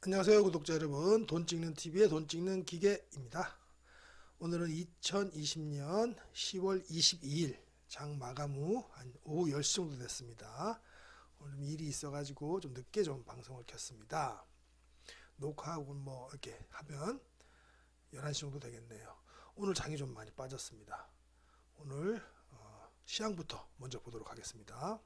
안녕하세요 구독자 여러분, 돈 찍는 TV의 돈 찍는 기계입니다. 오늘은 2020년 10월 22일 장 마감 후 한 오후 10시 정도 됐습니다. 오늘 일이 있어가지고 좀 늦게 좀 방송을 켰습니다. 녹화하고 뭐 이렇게 하면 11시 정도 되겠네요. 오늘 장이 좀 많이 빠졌습니다. 오늘 시황부터 먼저 보도록 하겠습니다.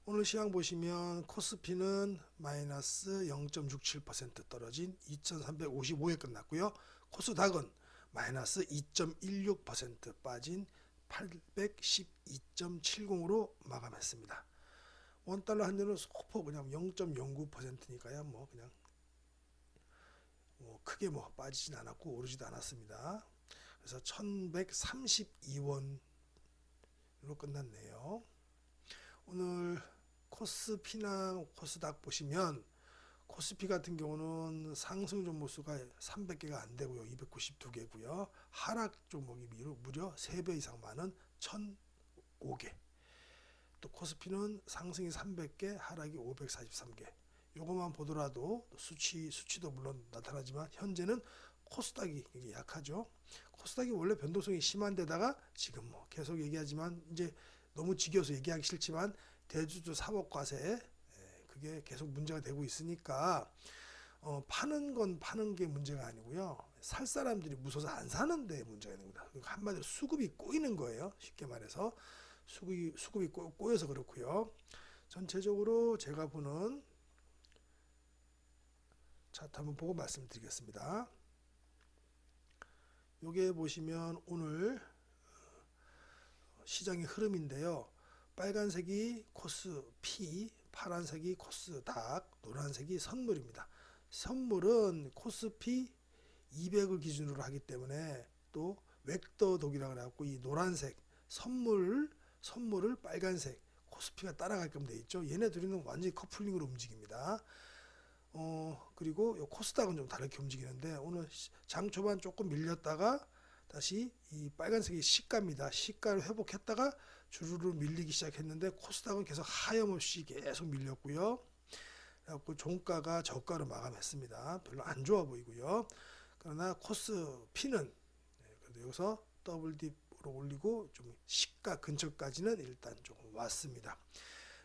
오늘 시황 보시면 코스피는 마이너스 0.67% 떨어진 2355에 끝났고요. 코스닥은 마이너스 2.16% 빠진 812.70으로 마감했습니다. 원달러 환율은 소폭 그냥 0.09%니까요. 뭐 그냥 크게 빠지진 않았고 오르지도 않았습니다. 그래서 1132원으로 끝났네요. 오늘 코스피나 코스닥 보시면 코스피 같은 경우는 상승 종목수가 300개가 안 되고요. 292개고요. 하락 종목이 무려 3배 이상 많은 1005개. 또 코스피는 상승이 300개, 하락이 543개. 요것만 보더라도 수치도 물론 나타나지만 현재는 코스닥이 굉장히 약하죠. 코스닥이 원래 변동성이 심한 데다가 지금 계속 얘기하지만 이제 너무 지겨워서 얘기하기 싫지만 대주주 사법과세 그게 계속 문제가 되고 있으니까 파는 건 파는 게 문제가 아니고요. 살 사람들이 무서워서 안 사는 데 문제가 있는 겁니다. 한마디로 수급이 꼬이는 거예요. 쉽게 말해서 수급이 꼬여서 그렇고요. 전체적으로 제가 보는 차트 한번 보고 말씀드리겠습니다. 요게 보시면 오늘 시장의 흐름인데요. 빨간색이 코스피, 파란색이 코스닥, 노란색이 선물입니다. 선물은 코스피 200을 기준으로 하기 때문에 또 웩더독이라고 해갖고 이 노란색 선물을 빨간색 코스피가 따라가게끔 돼 있죠. 얘네 둘이는 완전히 커플링으로 움직입니다. 그리고 요 코스닥은 좀 다르게 움직이는데 오늘 장 초반 조금 밀렸다가 다시 이 빨간색이 시가입니다. 시가를 회복했다가 주르르 밀리기 시작했는데 코스닥은 계속 하염없이 계속 밀렸고요. 그래갖고 종가가 저가로 마감했습니다. 별로 안 좋아 보이고요. 그러나 코스피는 그래도 여기서 더블 딥으로 올리고 좀 시가 근처까지는 일단 조금 왔습니다.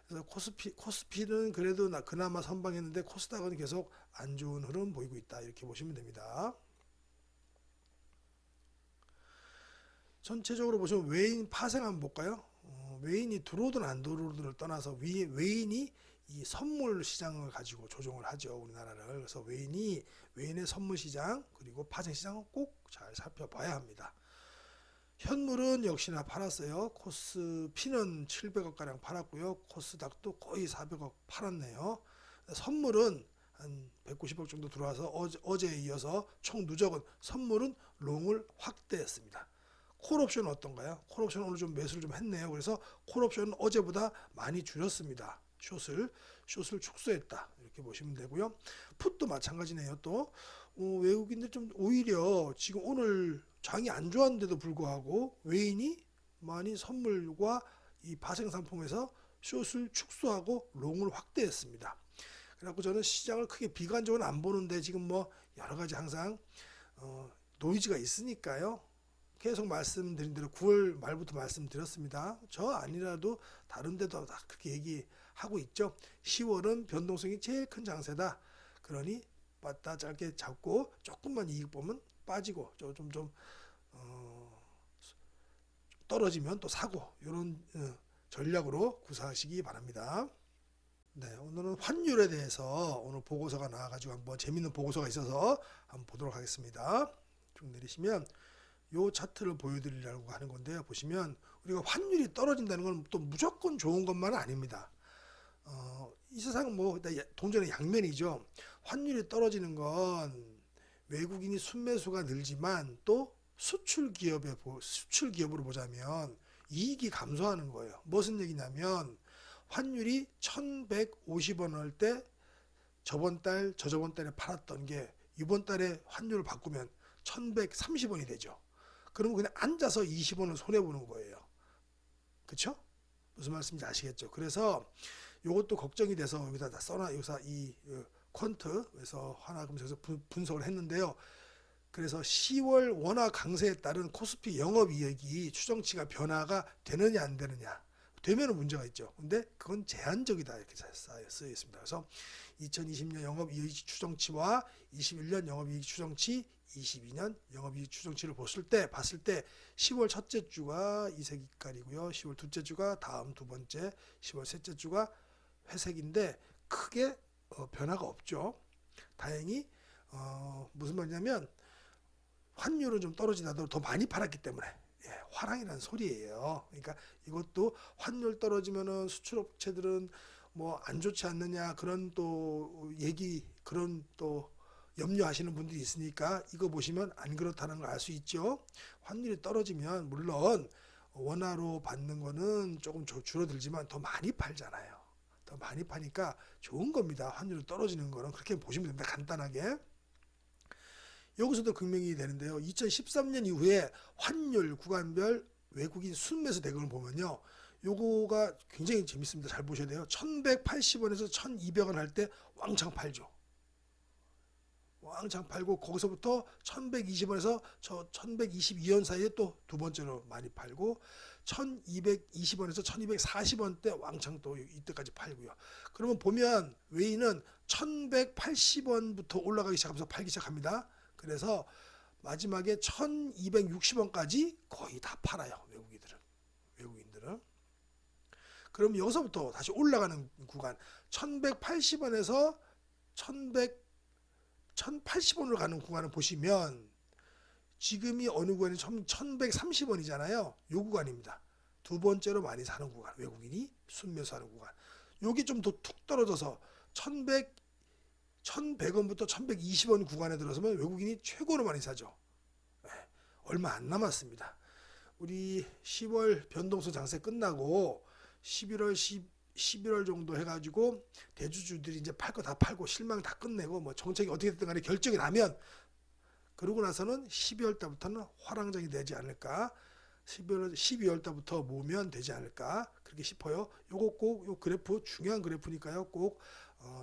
그래서 코스피는 그래도 그나마 선방했는데 코스닥은 계속 안 좋은 흐름 보이고 있다. 이렇게 보시면 됩니다. 전체적으로 보시면 외인 파생 한번 볼까요? 외인이 들어오든 안 들어오든을 떠나서 외인이 이 선물 시장을 가지고 조정을 하죠. 우리나라를. 그래서 외인의 선물 시장 그리고 파생 시장은 꼭 잘 살펴봐야 합니다. 현물은 역시나 팔았어요. 코스피는 700억가량 팔았고요. 코스닥도 거의 400억 팔았네요. 선물은 한 190억 정도 들어와서 어제에 이어서 총 누적은 선물은 롱을 확대했습니다. 콜옵션은 어떤가요? 콜옵션은 오늘 좀 매수를 좀 했네요. 그래서 콜옵션은 어제보다 많이 줄였습니다. 숏을 축소했다. 이렇게 보시면 되고요. 풋도 마찬가지네요. 또 외국인들 좀 오히려 지금 오늘 장이 안 좋았는데도 불구하고 외인이 많이 선물과 이 파생 상품에서 숏을 축소하고 롱을 확대했습니다. 그래갖고 저는 시장을 크게 비관적으로 안 보는데 지금 여러 가지 항상 노이즈가 있으니까요. 계속 말씀드린 대로 9월 말부터 말씀드렸습니다. 저 아니라도 다른 데도 다 그렇게 얘기하고 있죠. 10월은 변동성이 제일 큰 장세다. 그러니 빠따 짧게 잡고 조금만 이익 보면 빠지고 좀 떨어지면 또 사고 이런 전략으로 구사하시기 바랍니다. 네, 오늘은 환율에 대해서 오늘 보고서가 나와가지고 한번 재밌는 보고서가 있어서 한번 보도록 하겠습니다. 쭉 내리시면 요 차트를 보여드리려고 하는 건데요. 보시면 우리가 환율이 떨어진다는 건 또 무조건 좋은 것만은 아닙니다. 이 세상은 동전의 양면이죠. 환율이 떨어지는 건 외국인이 순매수가 늘지만 또 수출 기업으로 보자면 이익이 감소하는 거예요. 무슨 얘기냐면 환율이 1150원 할 때 저번 달, 저저번 달에 팔았던 게 이번 달에 환율을 바꾸면 1130원이 되죠. 그러면 그냥 앉아서 20원을 손해보는 거예요. 그쵸? 무슨 말씀인지 아시겠죠? 그래서 요것도 걱정이 돼서 여기다 다 써놔. 여기서 이 퀀트에서 하나금에서 분석을 했는데요. 그래서 10월 원화 강세에 따른 코스피 영업이익이 추정치가 변화가 되느냐 안 되느냐. 되면은 문제가 있죠. 근데 그건 제한적이다 이렇게 쓰여 있습니다. 그래서 2020년 영업이익 추정치와 21년 영업이익 추정치, 22년 영업이익 추정치를 봤을 때 10월 첫째 주가 이 색깔이고요. 10월 둘째 주가 다음 두 번째, 10월 셋째 주가 회색인데 크게 변화가 없죠. 다행히 무슨 말이냐면 환율은 좀 떨어지더라도 더 많이 팔았기 때문에 화랑이라는 소리예요. 그러니까 이것도 환율 떨어지면은 수출업체들은 뭐 안 좋지 않느냐 그런 또 얘기 그런 또 염려하시는 분들이 있으니까 이거 보시면 안 그렇다는 걸 알 수 있죠. 환율이 떨어지면 물론 원화로 받는 거는 조금 줄어들지만 더 많이 팔잖아요. 더 많이 파니까 좋은 겁니다. 환율이 떨어지는 거는 그렇게 보시면 됩니다. 간단하게. 여기서도 극명히 되는데요. 2013년 이후에 환율 구간별 외국인 순매수 대금을 보면요. 요거가 굉장히 재밌습니다. 잘 보셔야 돼요. 1180원에서 1200원 할 때 왕창 팔죠. 왕창 팔고 거기서부터 1120원에서 저 1122원 사이에 또 두 번째로 많이 팔고 1220원에서 1240원 때 왕창 또 이때까지 팔고요. 그러면 보면 외인은 1180원부터 올라가기 시작하면서 팔기 시작합니다. 그래서 마지막에 1260원까지 거의 다 팔아요. 외국인들은. 그럼 여기서부터 다시 올라가는 구간 1180원에서 1080원으로 가는 구간을 보시면 지금이 어느 구간이 1130원이잖아요. 요 구간입니다. 두 번째로 많이 사는 구간, 외국인이 순매수하는 구간. 요게 좀 더 툭 떨어져서 1100원부터 1120원 구간에 들어서면 외국인이 최고로 많이 사죠. 얼마 안 남았습니다. 우리 10월 변동성 장세 끝나고 11월 정도 해가지고 대주주들이 이제 팔 거 다 팔고 실망 다 끝내고 뭐 정책이 어떻게 됐든 간에 결정이 나면 그러고 나서는 12월 달부터는 화랑장이 되지 않을까. 12월 달부터 모으면 되지 않을까 그렇게 싶어요. 요거 꼭 요 그래프 중요한 그래프니까요. 꼭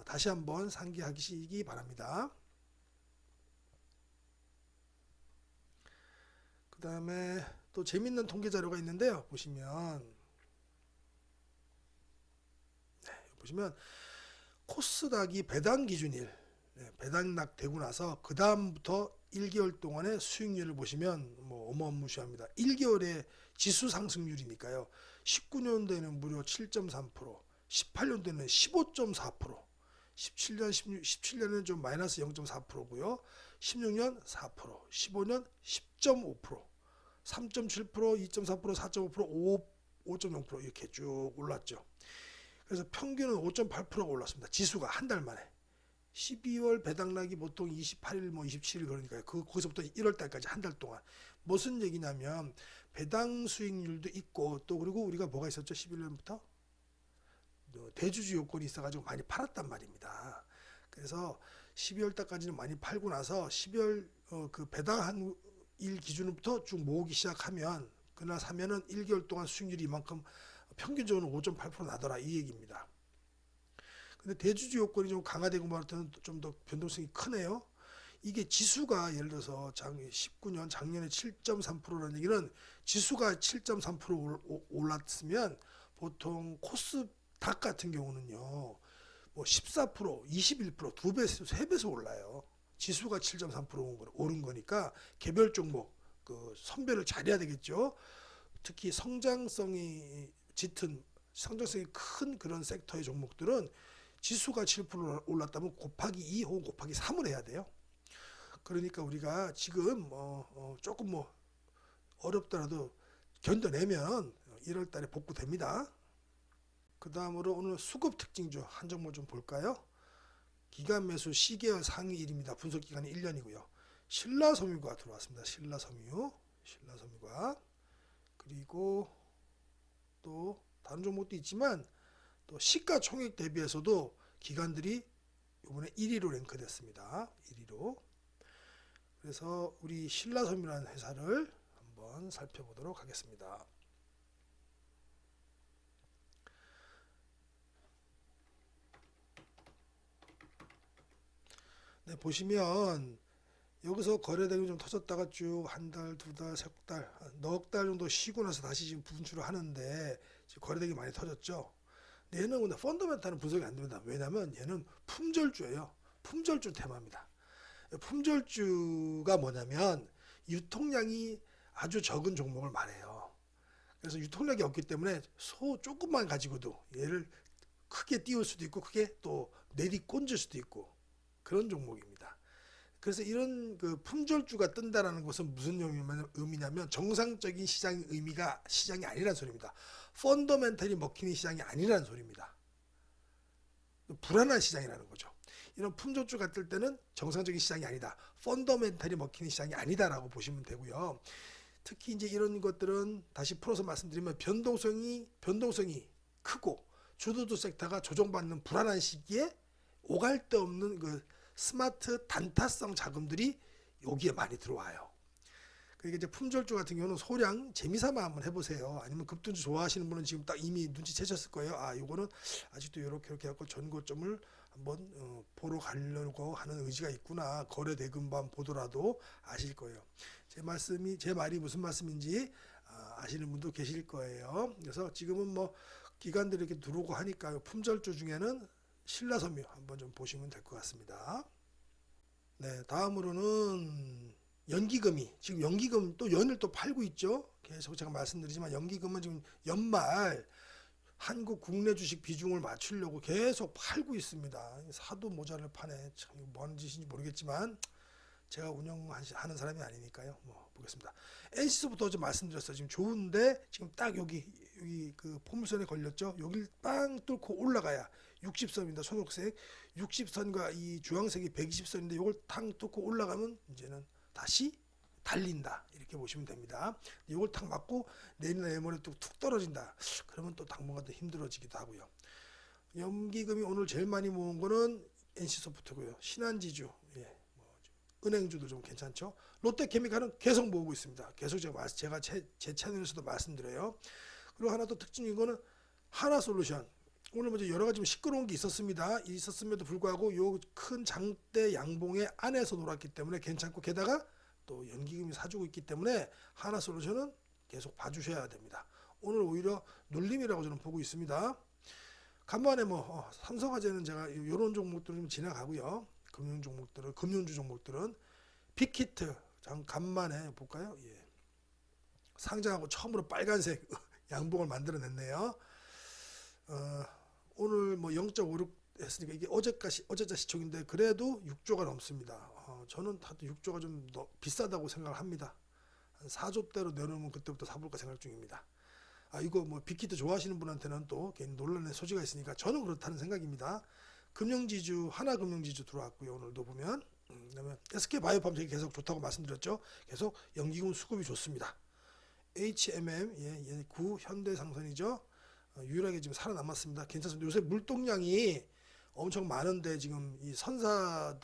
다시 한번 상기하시기 바랍니다. 그 다음에 또 재밌는 통계 자료가 있는데요. 보시면 코스닥이 배당 기준일 배당락 되고 나서 그 다음부터 1개월 동안의 수익률을 보시면 뭐 어마무시합니다. 1개월의 지수 상승률이니까요. 19년도에는 무려 7.3%, 18년도에는 15.4%, 17년은 좀 마이너스 0.4%고요. 16년 4%, 15년 10.5%, 3.7%, 2.4%, 4.5%, 5.0% 이렇게 쭉 올랐죠. 그래서 평균은 5.8%가 올랐습니다. 지수가 한 달 만에. 12월 배당락이 보통 28일, 27일 그러니까요. 거기서부터 1월 달까지 한 달 동안. 무슨 얘기냐면 배당 수익률도 있고 또 그리고 우리가 뭐가 있었죠? 11년부터 대주주 요건이 있어가지고 많이 팔았단 말입니다. 그래서 12월 달까지는 많이 팔고 나서 12월 그 배당한 일 기준부터 쭉 모으기 시작하면 그날 사면은 1개월 동안 수익률이 이만큼 평균적으로 5.8% 나더라 이 얘기입니다. 근데 대주주 요건이 좀 강화되고 말할 때는 좀 더 변동성이 크네요. 이게 지수가 예를 들어서 19년 작년에 7.3%라는 얘기는 지수가 7.3% 올랐으면 보통 코스닥 같은 경우는요. 뭐 14%, 21%, 두 배에서 세 배에서 올라요. 지수가 7.3% 오른 거니까 개별 종목 그 선별을 잘해야 되겠죠. 특히 성장성이 짙은 성장성이 큰 그런 섹터의 종목들은 지수가 7% 올랐다면 곱하기 2 혹은 곱하기 3을 해야 돼요. 그러니까 우리가 지금 조금 뭐 어렵더라도 견뎌내면 1월 달에 복구됩니다. 그 다음으로 오늘 수급 특징주 한 종목 좀 볼까요? 기간 매수 시계열 상위 1입니다. 분석 기간이 1년이고요. 신라섬유가 들어왔습니다. 신라섬유가 그리고 또 다른 종목도 있지만 또 시가총액 대비해서도 기관들이 이번에 1위로 랭크됐습니다. 1위로. 그래서 우리 신라섬유라는 회사를 한번 살펴보도록 하겠습니다. 네, 보시면 여기서 거래대금이 좀 터졌다가 쭉 한 달, 두 달, 세 달, 넉 달 정도 쉬고 나서 다시 지금 분출을 하는데 지금 거래대금이 많이 터졌죠. 근데 얘는 근데 펀더멘탈은 분석이 안 됩니다. 왜냐면 얘는 품절주예요. 품절주 테마입니다. 품절주가 뭐냐면 유통량이 아주 적은 종목을 말해요. 그래서 유통량이 없기 때문에 조금만 가지고도 얘를 크게 띄울 수도 있고 크게 또 내리꼰질 수도 있고 그런 종목입니다. 그래서 이런 그 품절주가 뜬다라는 것은 무슨 의미냐면 정상적인 시장 의미가 시장이 아니라는 소리입니다. 펀더멘털이 먹히는 시장이 아니라는 소리입니다. 불안한 시장이라는 거죠. 이런 품절주가 뜰 때는 정상적인 시장이 아니다. 펀더멘털이 먹히는 시장이 아니다라고 보시면 되고요. 특히 이제 이런 것들은 다시 풀어서 말씀드리면 변동성이 크고 주도주 섹터가 조정받는 불안한 시기에 오갈 데 없는 그 스마트 단타성 자금들이 여기에 많이 들어와요. 그러니까 이제 품절주 같은 경우는 소량 재미삼아 한번 해보세요. 아니면 급등주 좋아하시는 분은 지금 딱 이미 눈치채셨을 거예요. 아, 요거는 아직도 이렇게 하고 전고점을 한번 보러 가려고 하는 의지가 있구나. 거래 대금만 보더라도 아실 거예요. 제 말이 무슨 말씀인지 아시는 분도 계실 거예요. 그래서 지금은 뭐 기관들이 이렇게 들어오고 하니까 품절주 중에는 신라섬유 한번 좀 보시면 될 것 같습니다. 네, 다음으로는 연기금이 지금 연기금 또 연을 또 팔고 있죠. 계속 제가 말씀드리지만 연기금은 지금 연말 한국 국내 주식 비중을 맞추려고 계속 팔고 있습니다. 사도 모자를 파네. 참 뭐 하는 짓인지 모르겠지만 제가 운영하는 사람이 아니니까요. 뭐 보겠습니다. NC소부터 좀 말씀드렸어요. 지금 좋은데 지금 딱 여기 그 포물선에 걸렸죠. 여기를 빵 뚫고 올라가야 60선입니다. 초록색 60선과 이 주황색이 120선인데 이걸 탕 뚫고 올라가면 이제는 다시 달린다 이렇게 보시면 됩니다. 이걸 탁 맞고 내리나 내모레 뚝 떨어진다. 그러면 또 당분간 더 힘들어지기도 하고요. 연기금이 오늘 제일 많이 모은 거는 NC소프트고요. 신한지주, 예, 뭐 은행주도 좀 괜찮죠. 롯데케미칼은 계속 모으고 있습니다. 계속 제가 제 채널에서도 말씀드려요. 그리고 하나 또 특징인 거는 하나솔루션. 오늘 먼저 여러 가지 시끄러운 게 있었음에도 불구하고 요 큰 장대 양봉의 안에서 놀았기 때문에 괜찮고 게다가 또 연기금이 사주고 있기 때문에 하나솔루션은 계속 봐주셔야 됩니다. 오늘 오히려 눌림이라고 저는 보고 있습니다. 간만에 뭐 삼성화재는 제가 이런 종목들은 좀 지나가고요. 금융주 종목들은 빅히트 간만에 볼까요? 예. 상장하고 처음으로 빨간색 양봉을 만들어냈네요. 오늘 뭐 0.56 했으니까 이게 어제자 시총인데 그래도 6조가 넘습니다. 저는 다들 6조가 좀 비싸다고 생각을 합니다. 한 4조대로 내놓으면 그때부터 사볼까 생각 중입니다. 이거 뭐 빅히트 좋아하시는 분한테는 또 괜히 논란의 소지가 있으니까 저는 그렇다는 생각입니다. 금융지주 하나금융지주 들어왔고요. 오늘도 보면 그다음에 SK바이오팜 제가 계속 좋다고 말씀드렸죠. 계속 연기금 수급이 좋습니다. HMM 예, 구 현대상선이죠. 유일하게 지금 살아남았습니다. 괜찮습니다. 요새 물동량이 엄청 많은데 지금 이 선사가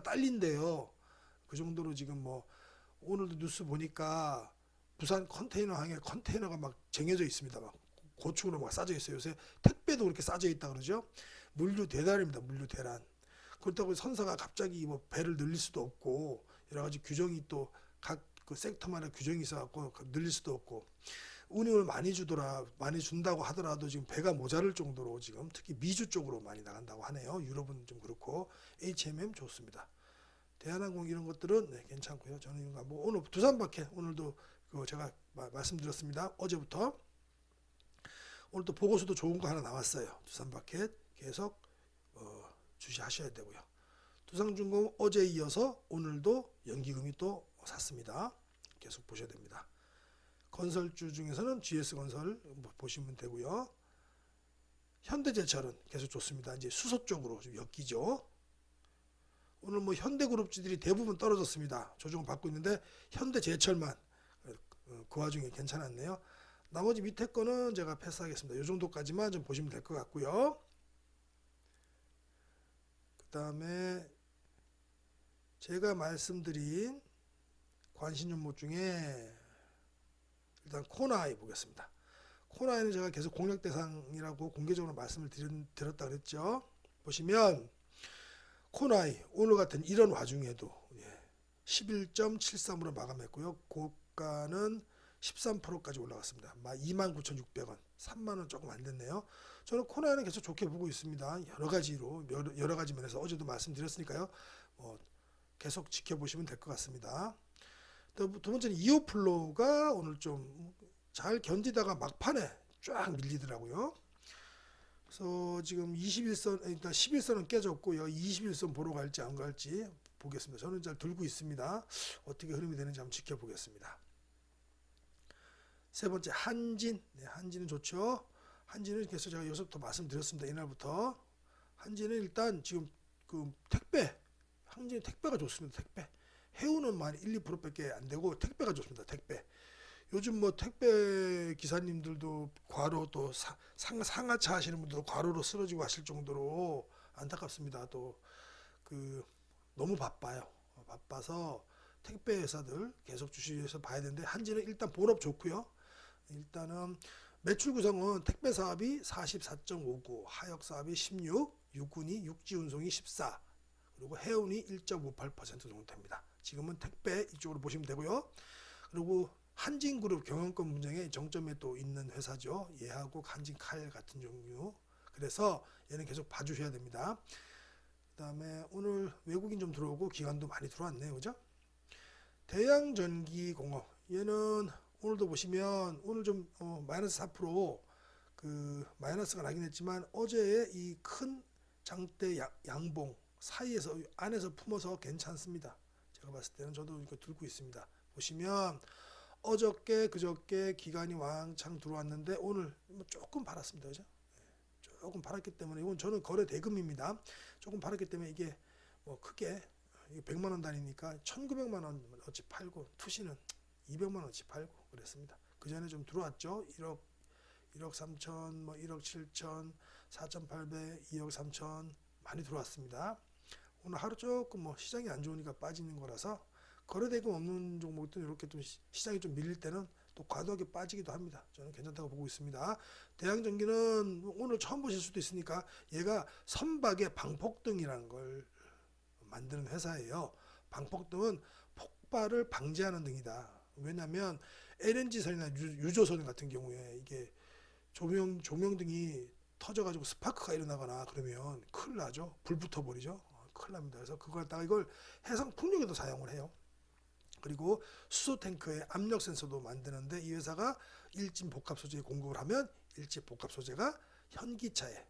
딸린대요. 그 정도로 지금 뭐 오늘도 뉴스 보니까 부산 컨테이너항에 컨테이너가 막 쟁여져 있습니다. 막 고축으로 막 싸져 있어요. 요새 택배도 그렇게 싸져 있다 그러죠. 물류 대란입니다. 물류 대란. 그렇다고 선사가 갑자기 뭐 배를 늘릴 수도 없고 여러 가지 규정이 또 각 그 섹터마다 규정이 있어갖고 늘릴 수도 없고 운임을 많이 준다고 하더라도 지금 배가 모자랄 정도로 지금 특히 미주 쪽으로 많이 나간다고 하네요. 유럽은 좀 그렇고 HMM 좋습니다. 대한항공 이런 것들은 네, 괜찮고요. 저는 뭐 오늘 두산바켓 오늘도 제가 말씀드렸습니다. 어제부터 오늘 또 보고서도 좋은 거 하나 나왔어요. 두산바켓 계속 주시하셔야 되고요. 두산중공 어제 이어서 오늘도 연기금이 또 샀습니다. 계속 보셔야 됩니다. 건설주 중에서는 GS건설 보시면 되고요. 현대제철은 계속 좋습니다. 이제 수소 쪽으로 좀 엮이죠. 오늘 뭐 현대그룹주들이 대부분 떨어졌습니다. 조정을 받고 있는데 현대제철만 그 와중에 괜찮았네요. 나머지 밑에 거는 제가 패스하겠습니다. 이 정도까지만 좀 보시면 될 것 같고요. 그 다음에 제가 말씀드린 관심 종목 중에 일단 코나이 보겠습니다. 코나이는 제가 계속 공략 대상이라고 공개적으로 말씀을 드렸다 그랬죠. 보시면 코나이 오늘 같은 이런 와중에도 11.73으로 마감했고요. 고가는 13%까지 올라갔습니다. 29,600원, 3만 원 조금 안 됐네요. 저는 코나이는 계속 좋게 보고 있습니다. 여러 가지 면에서 어제도 말씀드렸으니까요. 계속 지켜보시면 될 것 같습니다. 두 번째는 이오플로우가 오늘 좀 잘 견디다가 막판에 쫙 밀리더라고요. 그래서 지금 21선, 일단 11선은 깨졌고 여기 21선 보러 갈지 안 갈지 보겠습니다. 저는 잘 들고 있습니다. 어떻게 흐름이 되는지 한번 지켜보겠습니다. 세 번째 한진, 한진은 좋죠. 한진은 계속 제가 여기서부터 말씀드렸습니다. 이날부터 한진은 일단 지금 그 한진 택배가 좋습니다. 택배. 해운은 만 1, 2%밖에 안 되고 택배가 좋습니다. 택배. 요즘 택배 기사님들도 과로 또 상하차 하시는 분들도 과로로 쓰러지고 하실 정도로 안타깝습니다. 또 너무 바빠요. 바빠서 택배 회사들 계속 주시해서 봐야 되는데 한진은 일단 본업 좋고요. 일단은 매출 구성은 택배 사업이 44.59, 하역 사업이 16, 육군이 육지 운송이 14, 그리고 해운이 1.58% 정도 됩니다. 지금은 택배 이쪽으로 보시면 되고요. 그리고 한진그룹 경영권 분쟁에 정점에 또 있는 회사죠. 얘하고 한진칼 같은 종류. 그래서 얘는 계속 봐주셔야 됩니다. 그 다음에 오늘 외국인 좀 들어오고 기관도 많이 들어왔네요. 그죠? 대양전기공업. 얘는 오늘도 보시면 오늘 좀 마이너스 4% 마이너스가 나긴 했지만 어제의 이 큰 장대 양봉 사이에서 안에서 품어서 괜찮습니다. 제가 봤을 때는 저도 이거 들고 있습니다. 보시면 어저께 그저께 기간이 왕창 들어왔는데 오늘 조금 팔았습니다. 그죠? 조금 팔았기 때문에 이건 저는 거래 대금입니다. 조금 팔았기 때문에 이게 크게 100만 원 단위니까 1,900만 원어치 팔고 투시는 200만 원어치 팔고 그랬습니다. 그 전에 좀 들어왔죠. 1억 3천, 1억 7천, 4,800, 2억 3천 많이 들어왔습니다. 오늘 하루 조금 시장이 안 좋으니까 빠지는 거라서 거래대금 없는 종목들은 이렇게 좀 시장이 좀 밀릴 때는 또 과도하게 빠지기도 합니다. 저는 괜찮다고 보고 있습니다. 대양전기는 오늘 처음 보실 수도 있으니까 얘가 선박의 방폭등이라는 걸 만드는 회사예요. 방폭등은 폭발을 방지하는 등이다. 왜냐하면 LNG선이나 유조선 같은 경우에 이게 조명등이 터져가지고 스파크가 일어나거나 그러면 큰일 나죠. 불 붙어버리죠. 큰일 납니다. 그래서 그걸 갖다가 이걸 해상 풍력에도 사용을 해요. 그리고 수소 탱크에 압력 센서도 만드는데 이 회사가 일진 복합 소재 공급을 하면 일진 복합 소재가 현기차에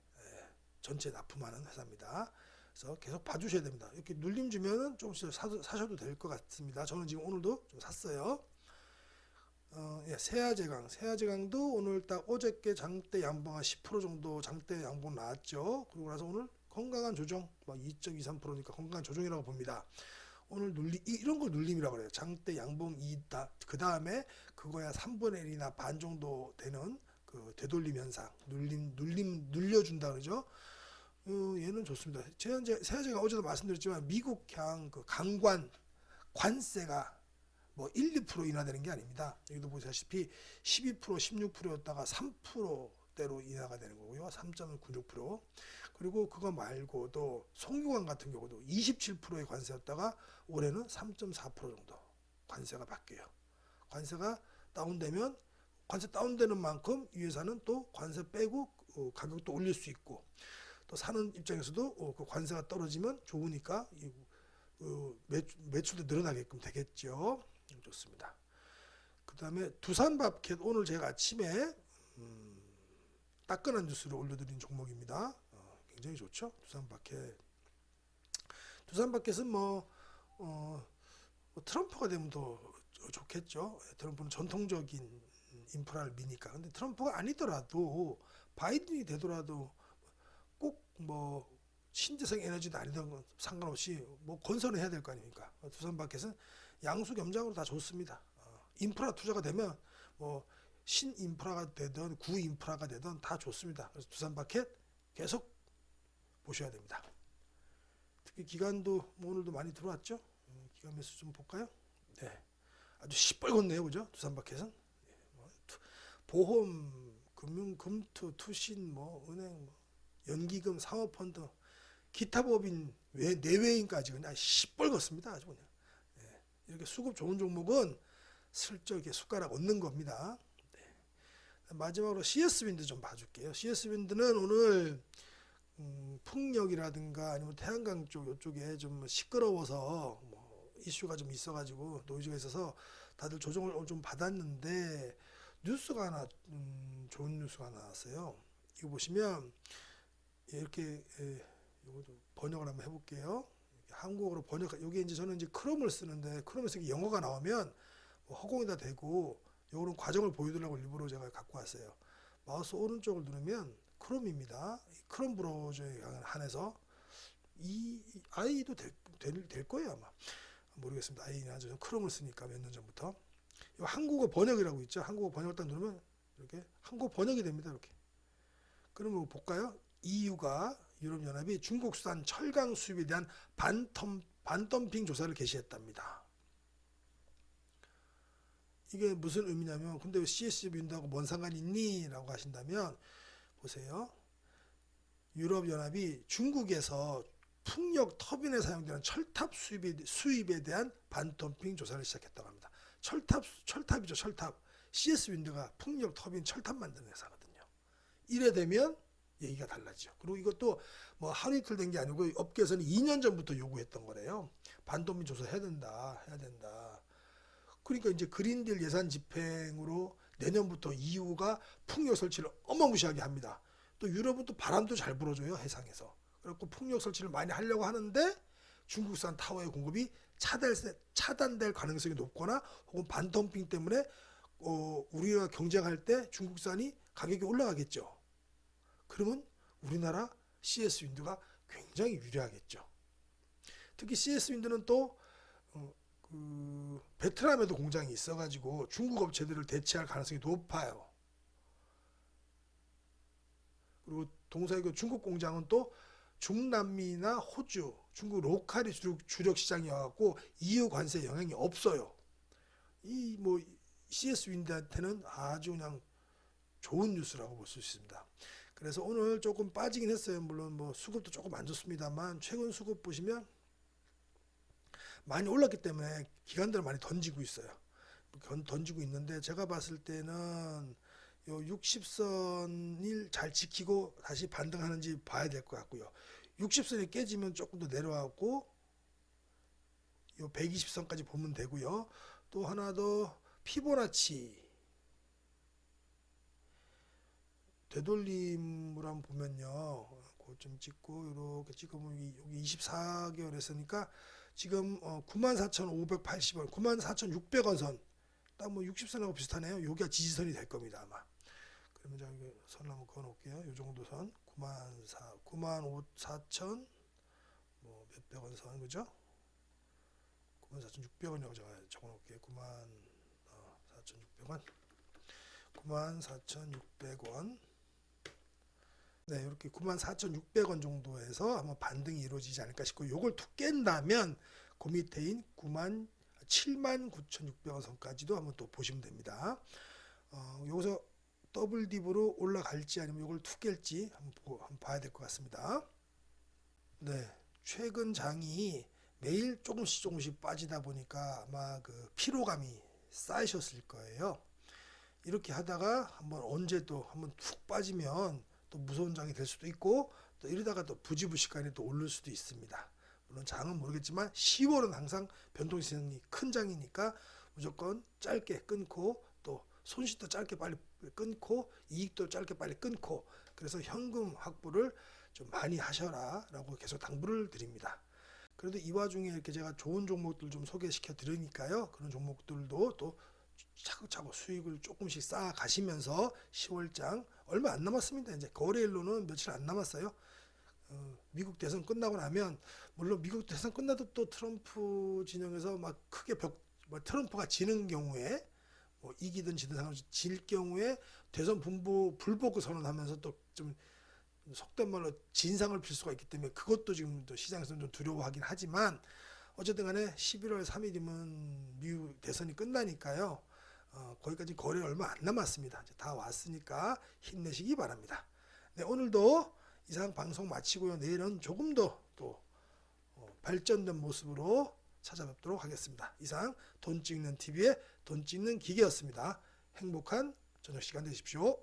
전체 납품하는 회사입니다. 그래서 계속 봐주셔야 됩니다. 이렇게 눌림 주면은 조금씩 사셔도 될 것 같습니다. 저는 지금 오늘도 좀 샀어요. 세아제강도 오늘 딱 어저께 장대 양봉 한 10% 정도 장대 양봉 나왔죠. 그리고 나서 오늘 건강한 조정 2.23%니까 건강한 조정이라고 봅니다. 오늘 이런 걸 눌림이라고 그래요. 장대 양봉 2다. 그 다음에 그거야 3분의 1이나 반 정도 되는 그 되돌림 현상. 눌려준다 그러죠. 얘는 좋습니다. 제가 어제도 말씀드렸지만 미국향 그 강관 관세가 1, 2% 인하되는 게 아닙니다. 여기도 보시다시피 12%, 16%였다가 3%대로 인하가 되는 거고요. 3.96%. 그리고 그거 말고도 송유관 같은 경우도 27%의 관세였다가 올해는 3.4% 정도 관세가 바뀌어요. 관세가 다운되면 관세 다운되는 만큼 이 회사는 또 관세 빼고 가격도 올릴 수 있고 또 사는 입장에서도 그 관세가 떨어지면 좋으니까 매출도 늘어나게끔 되겠죠. 좋습니다. 그 다음에 두산밥켓 오늘 제가 아침에 따끈한 뉴스를 올려드린 종목입니다. 굉장히 좋죠. 두산밥켓은 트럼프가 되면 더 좋겠죠. 트럼프는 전통적인 인프라를 미니까. 근데 트럼프가 아니더라도 바이든이 되더라도 꼭 신재생 에너지도 아니던 상관없이 건설을 해야 될 거 아닙니까? 두산밥켓은 양수겸장으로 다 좋습니다. 인프라 투자가 되면 신인프라가 되든 구인프라가 되든 다 좋습니다. 그래서 두산밥켓 계속 보셔야 됩니다. 특히 기관도 오늘도 많이 들어왔죠. 기관 매수 좀 볼까요? 네, 아주 시뻘겋네요, 그죠? 두산밥켓은 보험, 금융, 금투, 투신, 은행, 연기금, 사모펀드 기타 법인 내외인까지 그냥 시뻘겋습니다. 아주 그냥. 네. 이렇게 수급 좋은 종목은 슬쩍 이렇게 숟가락 얹는 겁니다. 네. 마지막으로 CS윈드 좀 봐줄게요. CS윈드는 오늘 풍력이라든가 아니면 태양광 쪽 이쪽에 좀 시끄러워서 뭐 이슈가 좀 있어가지고 노이즈가 있어서 다들 조정을 좀 받았는데 뉴스가 하나 좋은 뉴스가 하나 나왔어요. 이거 보시면 이렇게 이거 좀 번역을 한번 해볼게요. 한국어로 번역. 여기 이제 저는 이제 크롬을 쓰는데 크롬에서 영어가 나오면 뭐 허공에다 대고 요런 과정을 보여드리려고 일부러 제가 갖고 왔어요. 마우스 오른쪽을 누르면 크롬입니다. 크롬 브라우저에 한해서 이 아이도 될 거예요 아마. 모르겠습니다. 아이는 아주 크롬을 쓰니까 몇 년 전부터. 이 한국어 번역이라고 있죠. 한국어 번역을 딱 누르면 이렇게 한국어 번역이 됩니다. 이렇게. 그러면 볼까요? EU가 유럽연합이 중국산 철강 수입에 대한 반덤핑 조사를 개시했답니다. 이게 무슨 의미냐면 근데 왜 CS윈드하고 뭔 상관이 있니? 라고 하신다면 보세요. 유럽연합이 중국에서 풍력 터빈에 사용되는 철탑 수입에 대한 반덤핑 조사를 시작했다고 합니다. 철탑이죠. 철탑. CS윈드가 풍력 터빈 철탑 만드는 회사거든요. 이래 되면 얘기가 달라지죠. 그리고 이것도 뭐 하루 이틀 된 게 아니고 업계에서는 2년 전부터 요구했던 거래요. 반도민 조사 해야 된다. 그러니까 이제 그린딜 예산 집행으로 내년부터 EU가 풍력 설치를 어마무시하게 합니다. 또 유럽은 또 바람도 잘 불어줘요. 해상에서. 그래서 풍력 설치를 많이 하려고 하는데 중국산 타워의 공급이 차단될 가능성이 높거나 혹은 반덤핑 때문에 우리가 경쟁할 때 중국산이 가격이 올라가겠죠. 그러면 우리나라 CS윈드가 굉장히 유리하겠죠. 특히 CS윈드는 또 베트남에도 공장이 있어가지고 중국 업체들을 대체할 가능성이 높아요. 그리고 동사이고 중국 공장은 또 중남미나 호주, 중국 로컬이 주력 시장이어갖고 EU 관세 영향이 없어요. 이 뭐 CS윈드한테는 아주 그냥 좋은 뉴스라고 볼 수 있습니다. 그래서 오늘 조금 빠지긴 했어요. 물론 뭐 수급도 조금 안 좋습니다만 최근 수급 보시면 많이 올랐기 때문에 기관들을 많이 던지고 있어요. 던지고 있는데 제가 봤을 때는 요 60선을 잘 지키고 다시 반등하는지 봐야 될 것 같고요. 60선이 깨지면 조금 더 내려왔고 요 120선까지 보면 되고요. 또 하나 더 피보나치 되돌림을 한번 보면요. 좀 찍고 이렇게 찍으면 여기 24개월 했으니까 지금 94,580원, 94,600원 선. 딱 뭐 60선하고 비슷하네요. 여기가 지지선이 될 겁니다, 아마. 그러면 제가 여기 선을 한번 그어 놓을게요. 요 정도 선. 94,000 뭐 몇백 원 선, 그죠? 94,600원이라고 제가 적어 놓을게요. 94,600원. 94,600원. 네, 이렇게 94,600원 정도에서 아마 반등이 이루어지지 않을까 싶고, 요걸 툭 깬다면 그 밑에인 79,600원 선까지도 한번 또 보시면 됩니다. 여기서 더블 딥으로 올라갈지 아니면 요걸 툭 깰지 한번 봐야 될 것 같습니다. 네, 최근 장이 매일 조금씩 빠지다 보니까 아마 그 피로감이 쌓이셨을 거예요. 이렇게 하다가 한번 언제 또 한번 툭 빠지면 또 무서운 장이 될 수도 있고, 또 이러다가 또 부지부식간에 또 오를 수도 있습니다. 물론 장은 모르겠지만 10월은 항상 변동성이 큰 장이니까 무조건 짧게 끊고 또 손실도 짧게 빨리 끊고 이익도 짧게 빨리 끊고, 그래서 현금 확보를 좀 많이 하셔라 라고 계속 당부를 드립니다. 그래도 이 와중에 이렇게 제가 좋은 종목들 좀 소개시켜 드리니까요. 그런 종목들도 또 차곡차곡 수익을 조금씩 쌓아 가시면서 10월장 얼마 안 남았습니다. 이제 거래일로는 며칠 안 남았어요. 미국 대선 끝나고 나면, 물론 미국 대선 끝나도 또 트럼프 진영에서 막 크게 트럼프가 지는 경우에 뭐 이기든 지든 상관없이 질 경우에 대선 불복을 선언하면서 또 좀 속된 말로 진상을 필 수가 있기 때문에 그것도 지금 또 시장에서는 좀 두려워하긴 하지만, 어쨌든 간에 11월 3일이면 미국 대선이 끝나니까요. 거기까지 거래 얼마 안 남았습니다. 이제 다 왔으니까 힘내시기 바랍니다. 네, 오늘도 이상 방송 마치고요. 내일은 조금 더 또 발전된 모습으로 찾아뵙도록 하겠습니다. 이상 돈 찍는 TV의 돈 찍는 기계였습니다. 행복한 저녁 시간 되십시오.